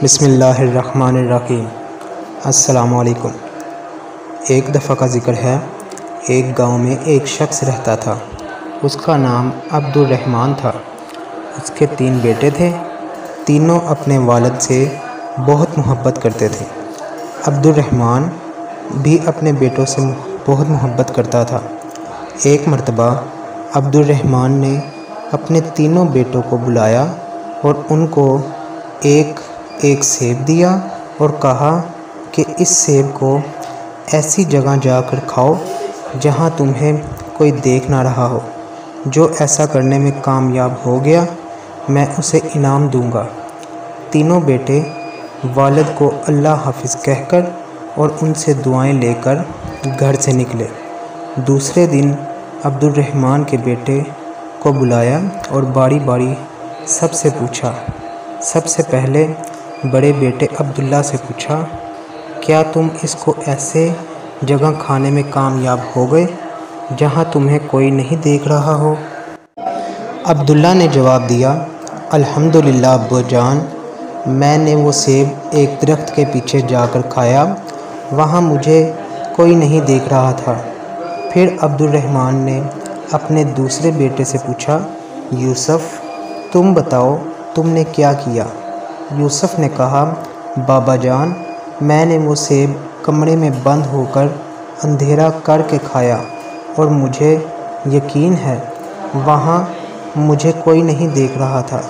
بسم اللہ الرحمن الرحیم۔ السلام علیکم۔ ایک دفعہ کا ذکر ہے، ایک گاؤں میں ایک شخص رہتا تھا۔ اس کا نام عبد الرحمن تھا۔ اس کے 3 بیٹے تھے۔ تینوں اپنے والد سے بہت محبت کرتے تھے۔ عبد الرحمن بھی اپنے بیٹوں سے بہت محبت کرتا تھا۔ ایک مرتبہ عبد الرحمن نے اپنے تینوں بیٹوں کو بلایا اور ان کو ایک سیب دیا اور کہا کہ اس سیب کو ایسی جگہ جا کر کھاؤ جہاں تمہیں کوئی دیکھ نہ رہا ہو۔ جو ایسا کرنے میں کامیاب ہو گیا میں اسے انعام دوں گا۔ تینوں بیٹے والد کو اللہ حافظ کہہ کر اور ان سے دعائیں لے کر گھر سے نکلے۔ دوسرے دن عبد الرحمن کے بیٹے کو بلایا اور باری باری سب سے پوچھا۔ سب سے پہلے بڑے بیٹے عبداللہ سے پوچھا، کیا تم اس کو ایسے جگہ کھانے میں کامیاب ہو گئے جہاں تمہیں کوئی نہیں دیکھ رہا ہو؟ عبداللہ نے جواب دیا، الحمدللہ ابو جان، میں نے وہ سیب ایک درخت کے پیچھے جا کر کھایا، وہاں مجھے کوئی نہیں دیکھ رہا تھا۔ پھر عبد الرحمن نے اپنے دوسرے بیٹے سے پوچھا، یوسف تم بتاؤ تم نے کیا کیا؟ یوسف نے کہا، بابا جان، میں نے وہ سیب کمرے میں بند ہو کر اندھیرا کر کے کھایا اور مجھے یقین ہے وہاں مجھے کوئی نہیں دیکھ رہا تھا۔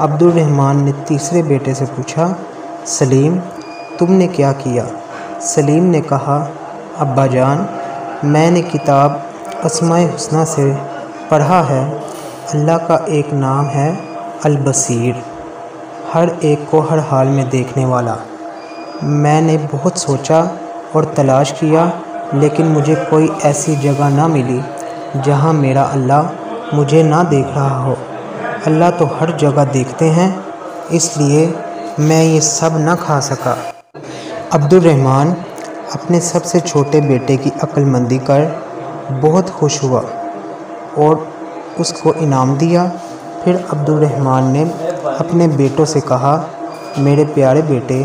عبد الرحمن نے تیسرے بیٹے سے پوچھا، سلیم تم نے کیا کیا؟ سلیم نے کہا، ابا جان، میں نے کتاب اسماء الحسنی سے پڑھا ہے، اللہ کا ایک نام ہے البصیر، ہر ایک کو ہر حال میں دیکھنے والا۔ میں نے بہت سوچا اور تلاش کیا لیکن مجھے کوئی ایسی جگہ نہ ملی جہاں میرا اللہ مجھے نہ دیکھ رہا ہو۔ اللہ تو ہر جگہ دیکھتے ہیں، اس لیے میں یہ سب نہ کھا سکا۔ عبد الرحمن اپنے سب سے چھوٹے بیٹے کی عقل مندی کر بہت خوش ہوا اور اس کو انعام دیا۔ پھر عبد الرحمن نے اپنے بیٹوں سے کہا، میرے پیارے بیٹے،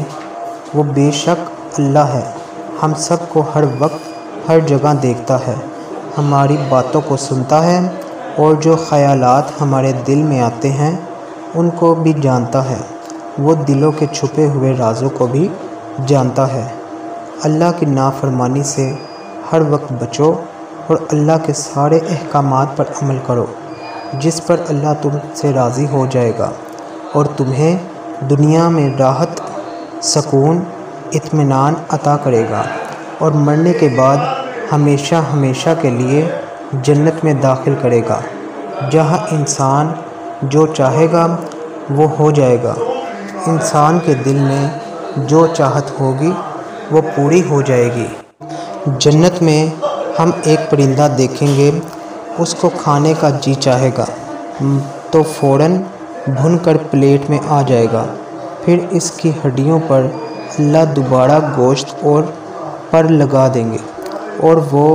وہ بے شک اللہ ہے، ہم سب کو ہر وقت ہر جگہ دیکھتا ہے، ہماری باتوں کو سنتا ہے اور جو خیالات ہمارے دل میں آتے ہیں ان کو بھی جانتا ہے، وہ دلوں کے چھپے ہوئے رازوں کو بھی جانتا ہے۔ اللہ کی نافرمانی سے ہر وقت بچو اور اللہ کے سارے احکامات پر عمل کرو، جس پر اللہ تم سے راضی ہو جائے گا اور تمہیں دنیا میں راحت، سکون، اطمینان عطا کرے گا اور مرنے کے بعد ہمیشہ ہمیشہ کے لیے جنت میں داخل کرے گا، جہاں انسان جو چاہے گا وہ ہو جائے گا۔ انسان کے دل میں جو چاہت ہوگی وہ پوری ہو جائے گی۔ جنت میں ہم ایک پرندہ دیکھیں گے، اس کو کھانے کا جی چاہے گا تو فوراً بھن کر پلیٹ میں آ جائے گا، پھر اس کی ہڈیوں پر اللہ دوبارہ گوشت اور پر لگا دیں گے اور وہ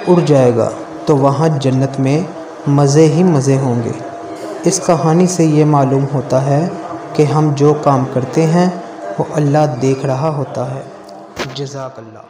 اڑ جائے گا تو وہاں جنت میں مزے ہی مزے ہوں گے۔ اس کہانی سے یہ معلوم ہوتا ہے کہ ہم جو کام کرتے ہیں وہ اللہ دیکھ رہا ہوتا ہے۔ جزاک اللہ۔